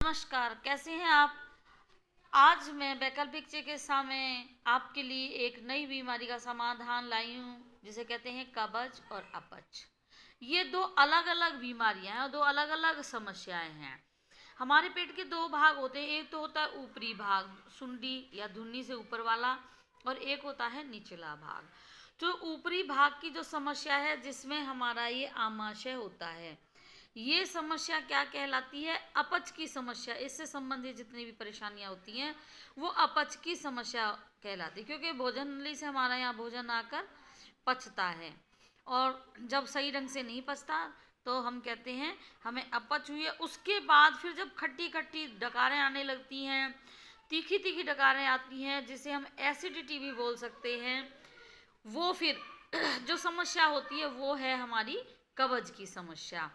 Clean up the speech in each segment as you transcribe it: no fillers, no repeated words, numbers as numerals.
नमस्कार, कैसे हैं आप। आज मैं वैकल्पिक चिकित्सा में आपके लिए एक नई बीमारी का समाधान लाई हूँ, जिसे कहते हैं कब्ज और अपच। ये दो अलग अलग बीमारियां हैं और दो अलग अलग समस्याएं हैं। हमारे पेट के दो भाग होते हैं, एक तो होता है ऊपरी भाग, सुंडी या धुन्नी से ऊपर वाला, और एक होता है निचला भाग। जो ऊपरी भाग की जो समस्या है, जिसमें हमारा ये आमाशय होता है, ये समस्या क्या कहलाती है? अपच की समस्या। इससे संबंधित जितनी भी परेशानियां होती हैं वो अपच की समस्या कहलाती है, क्योंकि भोजन नली से हमारा यहाँ भोजन आकर पचता है, और जब सही ढंग से नहीं पचता तो हम कहते हैं हमें अपच हुई है। उसके बाद फिर जब खट्टी खट्टी डकारें आने लगती हैं, तीखी तीखी डकारें आती हैं, जिसे हम एसिडिटी भी बोल सकते हैं, वो फिर जो समस्या होती है वो है हमारी कब्ज की समस्या।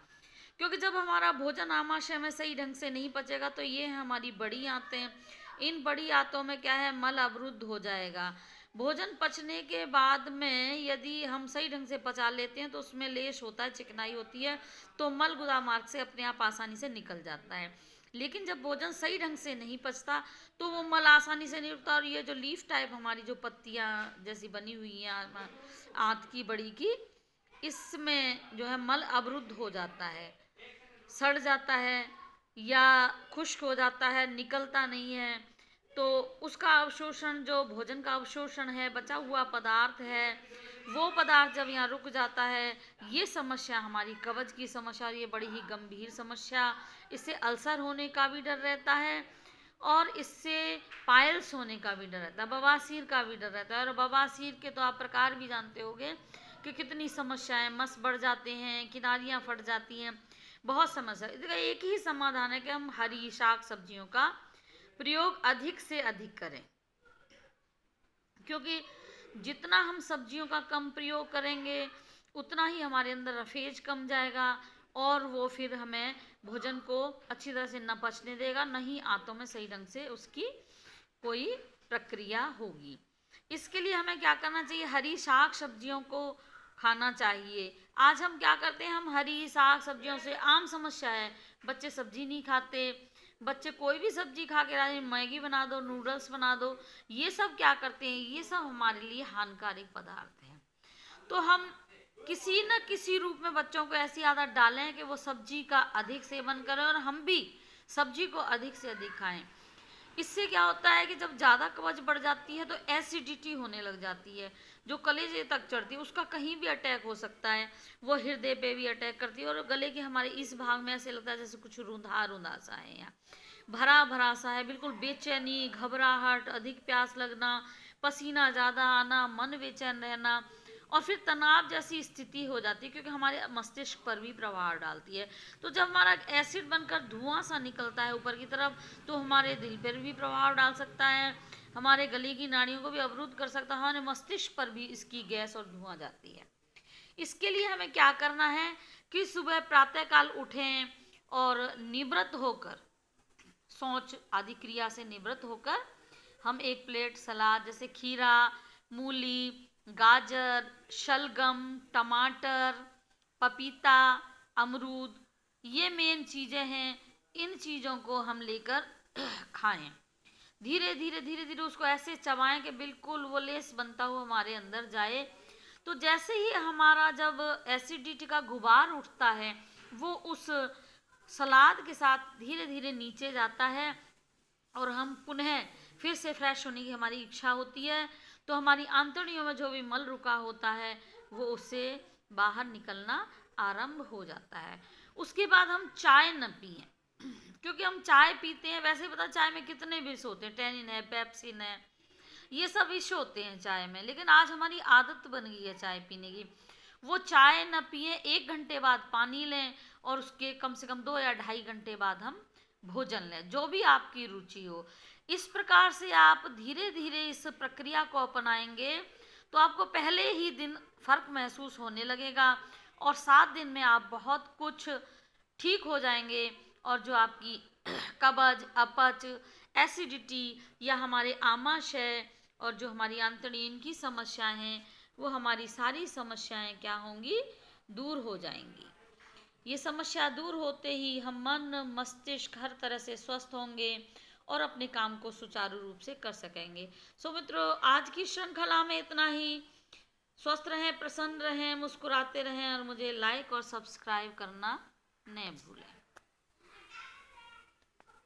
क्योंकि जब हमारा भोजन आमाशय में सही ढंग से नहीं पचेगा तो ये है हमारी बड़ी आंतें। इन बड़ी आंतों में क्या है, मल अवरुद्ध हो जाएगा। भोजन पचने के बाद में यदि हम सही ढंग से पचा लेते हैं तो उसमें लेश होता है, चिकनाई होती है, तो मल गुदा मार्ग से अपने आप आसानी से निकल जाता है। लेकिन जब भोजन सही ढंग से नहीं पचता तो वो मल आसानी से नहीं उठता, और ये जो लीफ टाइप हमारी जो पत्तियाँ जैसी बनी हुई हैं आंत की बड़ी की, इसमें जो है मल अवरुद्ध हो जाता है, सड़ जाता है या खुश्क हो जाता है, निकलता नहीं है। तो उसका अवशोषण, जो भोजन का अवशोषण है, बचा हुआ पदार्थ है, वो पदार्थ जब यहाँ रुक जाता है, ये समस्या हमारी कब्ज की समस्या, और ये बड़ी ही गंभीर समस्या। इससे अल्सर होने का भी डर रहता है, और इससे पाइल्स होने का भी डर रहता है, बवासीर का भी डर रहता है। और बवासीर के तो आप प्रकार भी जानते होंगे कि कितनी समस्याएं, मस बढ़ जाते हैं, किनारियां फट जाती हैं, बहुत समस्या। इसका एक ही समाधान है कि हम हरी शाक सब्जियों का प्रयोग अधिक से अधिक करें, क्योंकि जितना हम सब्जियों का कम प्रयोग करेंगे उतना ही हमारे अंदर रफेज कम जाएगा, और वो फिर हमें भोजन को अच्छी तरह से न पचने देगा, न ही आंतों में सही ढंग से उसकी कोई प्रक्रिया होगी। इसके लिए हमें क्या करना चाहिए? हरी साग सब्जियों को खाना चाहिए। आज हम क्या करते हैं, हम हरी साग सब्जियों से, आम समस्या है, बच्चे सब्जी नहीं खाते, बच्चे कोई भी सब्जी खा के राजी, मैगी बना दो, नूडल्स बना दो, ये सब क्या करते हैं, ये सब हमारे लिए हानिकारक पदार्थ हैं। तो हम किसी न किसी रूप में बच्चों को ऐसी आदत डालें कि वो सब्जी का अधिक सेवन करें, और हम भी सब्जी को अधिक से अधिक खाएं। इससे क्या होता है कि जब ज़्यादा कब्ज बढ़ जाती है तो एसिडिटी होने लग जाती है, जो कलेजे तक चढ़ती है, उसका कहीं भी अटैक हो सकता है, वो हृदय पे भी अटैक करती है, और गले के हमारे इस भाग में ऐसे लगता है जैसे कुछ रूंधा रूंधा सा है, यहाँ भरा भरा सा है, बिल्कुल बेचैनी, घबराहट, अधिक प्यास लगना, पसीना ज़्यादा आना, मन बेचैन रहना, और फिर तनाव जैसी स्थिति हो जाती है, क्योंकि हमारे मस्तिष्क पर भी प्रभाव डालती है। तो जब हमारा एसिड बनकर धुआं सा निकलता है ऊपर की तरफ, तो हमारे दिल पर भी प्रभाव डाल सकता है, हमारे गले की नाड़ियों को भी अवरुद्ध कर सकता है, हमारे मस्तिष्क पर भी इसकी गैस और धुआं जाती है। इसके लिए हमें क्या करना है कि सुबह प्रातःकाल उठें और निवृत्त होकर, शौच आदि क्रिया से निवृत्त होकर, हम एक प्लेट सलाद, जैसे खीरा, मूली, गाजर, शलगम, टमाटर, पपीता, अमरूद, ये मेन चीज़ें हैं, इन चीज़ों को हम लेकर खाएं। धीरे धीरे धीरे धीरे उसको ऐसे चबाएं कि बिल्कुल वो लेस बनता हुआ हमारे अंदर जाए। तो जैसे ही हमारा जब एसिडिटी का गुबार उठता है, वो उस सलाद के साथ धीरे धीरे नीचे जाता है, और हम पुनः फिर से फ्रेश होने की हमारी इच्छा होती है, तो हमारी आंतड़ियों में जो भी मल रुका होता है वो उससे बाहर निकलना आरंभ हो जाता है। उसके बाद हम चाय न पिएं, क्योंकि हम चाय पीते हैं, वैसे पता चाय में कितने विष होते हैं, टेनिन है, पेप्सिन है, ये सब विष होते हैं चाय में, लेकिन आज हमारी आदत बन गई है चाय पीने की। वो चाय न पिए, 1 घंटे बाद पानी लें, और उसके कम से कम 2 या 2.5 घंटे बाद हम भोजन लें, जो भी आपकी रुचि हो। इस प्रकार से आप धीरे धीरे इस प्रक्रिया को अपनाएंगे तो आपको पहले ही दिन फर्क महसूस होने लगेगा, और 7 दिन में आप बहुत कुछ ठीक हो जाएंगे, और जो आपकी कब्ज, अपच, एसिडिटी या हमारे आमाशय और जो हमारी आंतड़ी, इनकी समस्याएं हैं, वो हमारी सारी समस्याएं क्या होंगी, दूर हो जाएंगी। ये समस्या दूर होते ही हम मन मस्तिष्क हर तरह से स्वस्थ होंगे और अपने काम को सुचारू रूप से कर सकेंगे। सो मित्रों, आज की श्रृंखला में इतना ही। स्वस्थ रहें, प्रसन्न रहें, मुस्कुराते रहें और मुझे लाइक और सब्सक्राइब करना न भूलें।